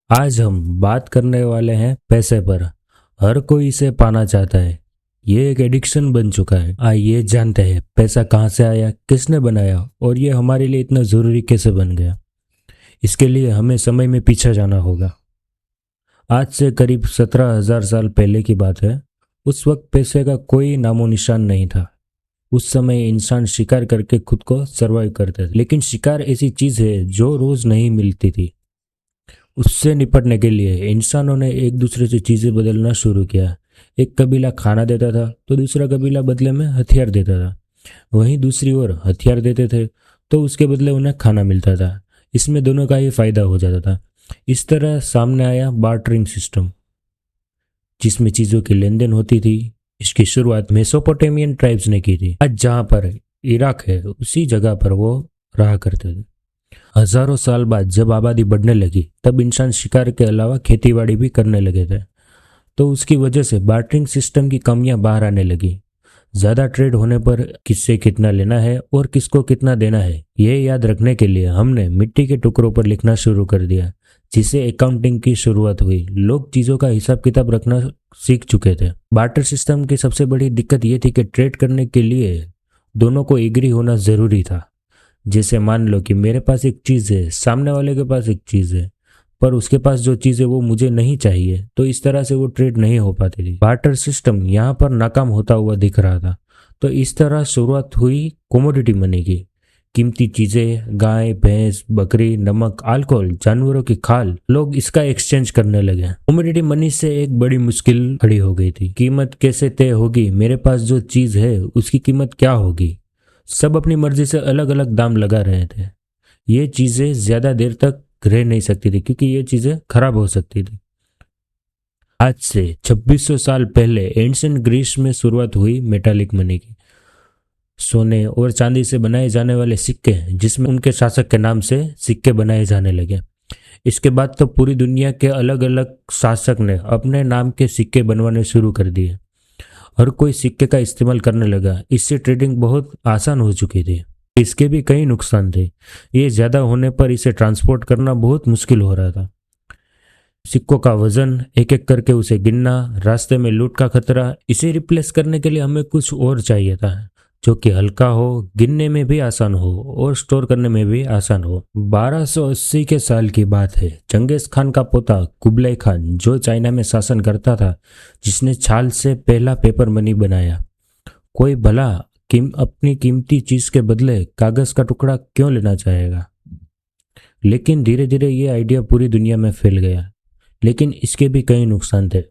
आज हम बात करने वाले हैं पैसे पर। हर कोई इसे पाना चाहता है। ये एक एडिक्शन बन चुका है। आइए जानते हैं पैसा कहाँ से आया, किसने बनाया और ये हमारे लिए इतना ज़रूरी कैसे बन गया। इसके लिए हमें समय में पीछे जाना होगा। आज से करीब 17,000 साल पहले की बात है। उस वक्त पैसे का कोई नामो निशान नहीं था। उस समय इंसान शिकार करके खुद को सरवाइव करते थे, लेकिन शिकार ऐसी चीज़ है जो रोज़ नहीं मिलती थी। उससे निपटने के लिए इंसानों ने एक दूसरे से चीजें बदलना शुरू किया। एक कबीला खाना देता था तो दूसरा कबीला बदले में हथियार देता था। वहीं दूसरी ओर हथियार देते थे तो उसके बदले उन्हें खाना मिलता था। इसमें दोनों का ही फायदा हो जाता था। इस तरह सामने आया बार्टरिंग सिस्टम, जिसमें चीजों की लेन देन होती थी। इसकी शुरुआत मेसोपोटामियन ट्राइब्स ने की थी। आज जहाँ पर इराक है उसी जगह पर वो रहा करते थे। हजारों साल बाद जब आबादी बढ़ने लगी तब इंसान शिकार के अलावा खेतीबाड़ी भी करने लगे थे। तो उसकी वजह से बार्टरिंग सिस्टम की कमियां बाहर आने लगी। ज्यादा ट्रेड होने पर किससे कितना लेना है और किसको कितना देना है, ये याद रखने के लिए हमने मिट्टी के टुकड़ों पर लिखना शुरू कर दिया, जिससे अकाउंटिंग की शुरुआत हुई। लोग चीजों का हिसाब किताब रखना सीख चुके थे। बार्टर सिस्टम की सबसे बड़ी दिक्कत ये थी कि ट्रेड करने के लिए दोनों को एग्री होना जरूरी था। जैसे मान लो कि मेरे पास एक चीज़ है, सामने वाले के पास एक चीज़ है, पर उसके पास जो चीज़ है वो मुझे नहीं चाहिए, तो इस तरह से वो ट्रेड नहीं हो पाती थी। बार्टर सिस्टम यहाँ पर नाकाम होता हुआ दिख रहा था। तो इस तरह शुरुआत हुई कमोडिटी मनी की। कीमती चीजें, गाय, भैंस, बकरी, नमक, अल्कोहल, जानवरों की खाल, लोग इसका एक्सचेंज करने लगे। कमोडिटी मनी से एक बड़ी मुश्किल खड़ी हो गई थी। कीमत कैसे तय होगी? मेरे पास जो चीज है उसकी कीमत क्या होगी? सब अपनी मर्जी से अलग अलग दाम लगा रहे थे। ये चीजें ज्यादा देर तक रह नहीं सकती थी क्योंकि ये चीजें खराब हो सकती थी। आज से 2600 साल पहले एंशिएंट ग्रीस में शुरुआत हुई मेटालिक मनी की। सोने और चांदी से बनाए जाने वाले सिक्के, जिसमें उनके शासक के नाम से सिक्के बनाए जाने लगे। इसके बाद तो पूरी दुनिया के अलग अलग शासक ने अपने नाम के सिक्के बनवाने शुरू कर दिए। हर कोई सिक्के का इस्तेमाल करने लगा। इससे ट्रेडिंग बहुत आसान हो चुकी थी। इसके भी कई नुकसान थे। ये ज्यादा होने पर इसे ट्रांसपोर्ट करना बहुत मुश्किल हो रहा था। सिक्कों का वजन, एक एक करके उसे गिनना, रास्ते में लूट का खतरा। इसे रिप्लेस करने के लिए हमें कुछ और चाहिए था जो कि हल्का हो, गिनने में भी आसान हो और स्टोर करने में भी आसान हो। 1280 के साल की बात है। चंगेज खान का पोता कुबलाई खान, जो चाइना में शासन करता था, जिसने छाल से पहला पेपर मनी बनाया। कोई भला अपनी कीमती चीज के बदले कागज का टुकड़ा क्यों लेना चाहेगा? लेकिन धीरे धीरे ये आइडिया पूरी दुनिया में फैल गया। लेकिन इसके भी कई नुकसान थे।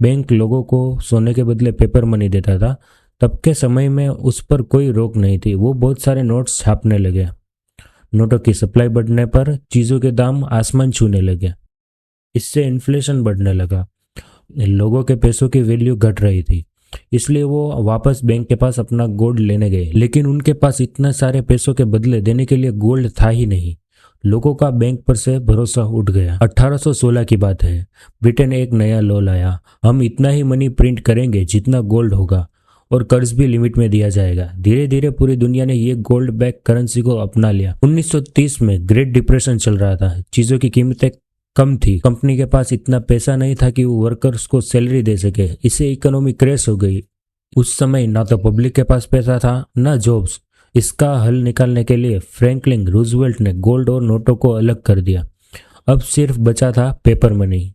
बैंक लोगों को सोने के बदले पेपर मनी देता था। तब के समय में उस पर कोई रोक नहीं थी। वो बहुत सारे नोट्स छापने लगे। नोटों की सप्लाई बढ़ने पर चीजों के दाम आसमान छूने लगे। इससे इन्फ्लेशन बढ़ने लगा। लोगों के पैसों की वैल्यू घट रही थी। इसलिए वो वापस बैंक के पास अपना गोल्ड लेने गए, लेकिन उनके पास इतने सारे पैसों के बदले देने के लिए गोल्ड था ही नहीं। लोगों का बैंक पर से भरोसा उठ गया। 1816 की बात है। ब्रिटेन एक नया लॉ लाया। हम इतना ही मनी प्रिंट करेंगे जितना गोल्ड होगा, और कर्ज भी लिमिट में दिया जाएगा। धीरे धीरे पूरी दुनिया ने ये गोल्ड बैक करेंसी को अपना लिया। 1930 में ग्रेट डिप्रेशन चल रहा था। चीजों की कीमतें कम थी। कंपनी के पास इतना पैसा नहीं था कि वो वर्कर्स को सैलरी दे सके। इससे इकोनॉमी क्रैश हो गई। उस समय ना तो पब्लिक के पास पैसा था, ना जॉब्स। इसका हल निकालने के लिए फ्रैंकलिन रूजवेल्ट ने गोल्ड और नोटों को अलग कर दिया। अब सिर्फ बचा था पेपर मनी।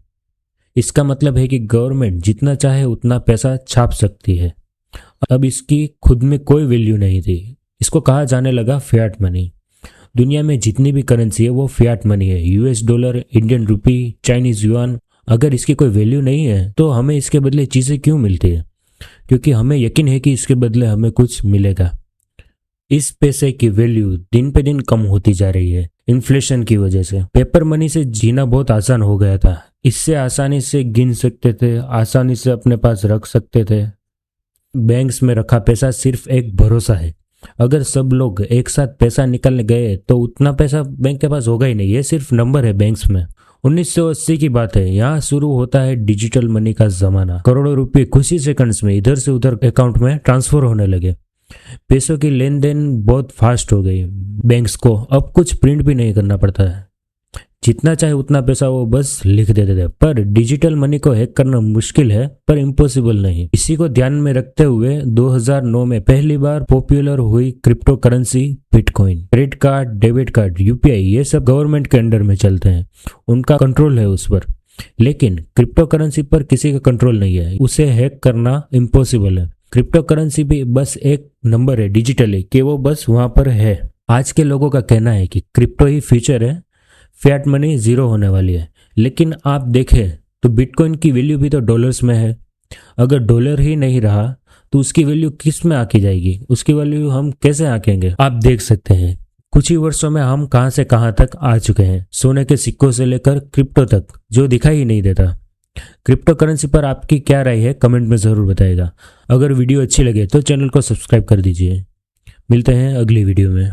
इसका मतलब है कि गवर्नमेंट जितना चाहे उतना पैसा छाप सकती है। अब इसकी खुद में कोई वैल्यू नहीं थी। इसको कहा जाने लगा फियाट मनी। दुनिया में जितनी भी करेंसी है वो फियाट मनी है। US dollar, Indian rupee, Chinese yuan. अगर इसकी कोई वैल्यू नहीं है तो हमें इसके बदले चीजें क्यों मिलती है? क्योंकि हमें यकीन है कि इसके बदले हमें कुछ मिलेगा। इस पैसे की वैल्यू दिन पे दिन कम होती जा रही है इन्फ्लेशन की वजह से। पेपर मनी से जीना बहुत आसान हो गया था। इससे आसानी से गिन सकते थे, आसानी से अपने पास रख सकते थे। बैंक्स में रखा पैसा सिर्फ एक भरोसा है। अगर सब लोग एक साथ पैसा निकालने गए तो उतना पैसा बैंक के पास होगा ही नहीं। ये सिर्फ नंबर है बैंक्स में। 1980 की बात है। यहाँ शुरू होता है डिजिटल मनी का जमाना। करोड़ों रुपए कुछ ही सेकंड्स में इधर से उधर अकाउंट में ट्रांसफर होने लगे। पैसों की लेन देन बहुत फास्ट हो गई। बैंक्स को अब कुछ प्रिंट भी नहीं करना पड़ता है। जितना चाहे उतना पैसा वो बस लिख देते थे। पर डिजिटल मनी को हैक करना मुश्किल है पर इम्पॉसिबल नहीं। इसी को ध्यान में रखते हुए 2009 में पहली बार पॉपुलर हुई crypto currency bitcoin. Credit card, debit card, UPI ये सब गवर्नमेंट के अंडर में चलते हैं, उनका कंट्रोल है उस पर। लेकिन क्रिप्टो करेंसी पर किसी का कंट्रोल नहीं है, उसे हैक करना इम्पॉसिबल है। क्रिप्टो करेंसी भी बस एक नंबर है डिजिटली कि वो बस वहां पर है। आज के लोगों का कहना है कि क्रिप्टो ही फ्यूचर है, फिएट मनी जीरो होने वाली है। लेकिन आप देखें तो बिटकॉइन की वैल्यू भी तो डॉलर्स में है। अगर डॉलर ही नहीं रहा तो उसकी वैल्यू किस में आकी जाएगी, उसकी वैल्यू हम कैसे आंकेंगे। आप देख सकते हैं कुछ ही वर्षों में हम कहां से कहां तक आ चुके हैं, सोने के सिक्कों से लेकर क्रिप्टो तक, जो दिखाई ही नहीं देता। क्रिप्टो करेंसी पर आपकी क्या राय है कमेंट में ज़रूर बताइएगा। अगर वीडियो अच्छी लगे तो चैनल को सब्सक्राइब कर दीजिए। मिलते हैं अगली वीडियो में।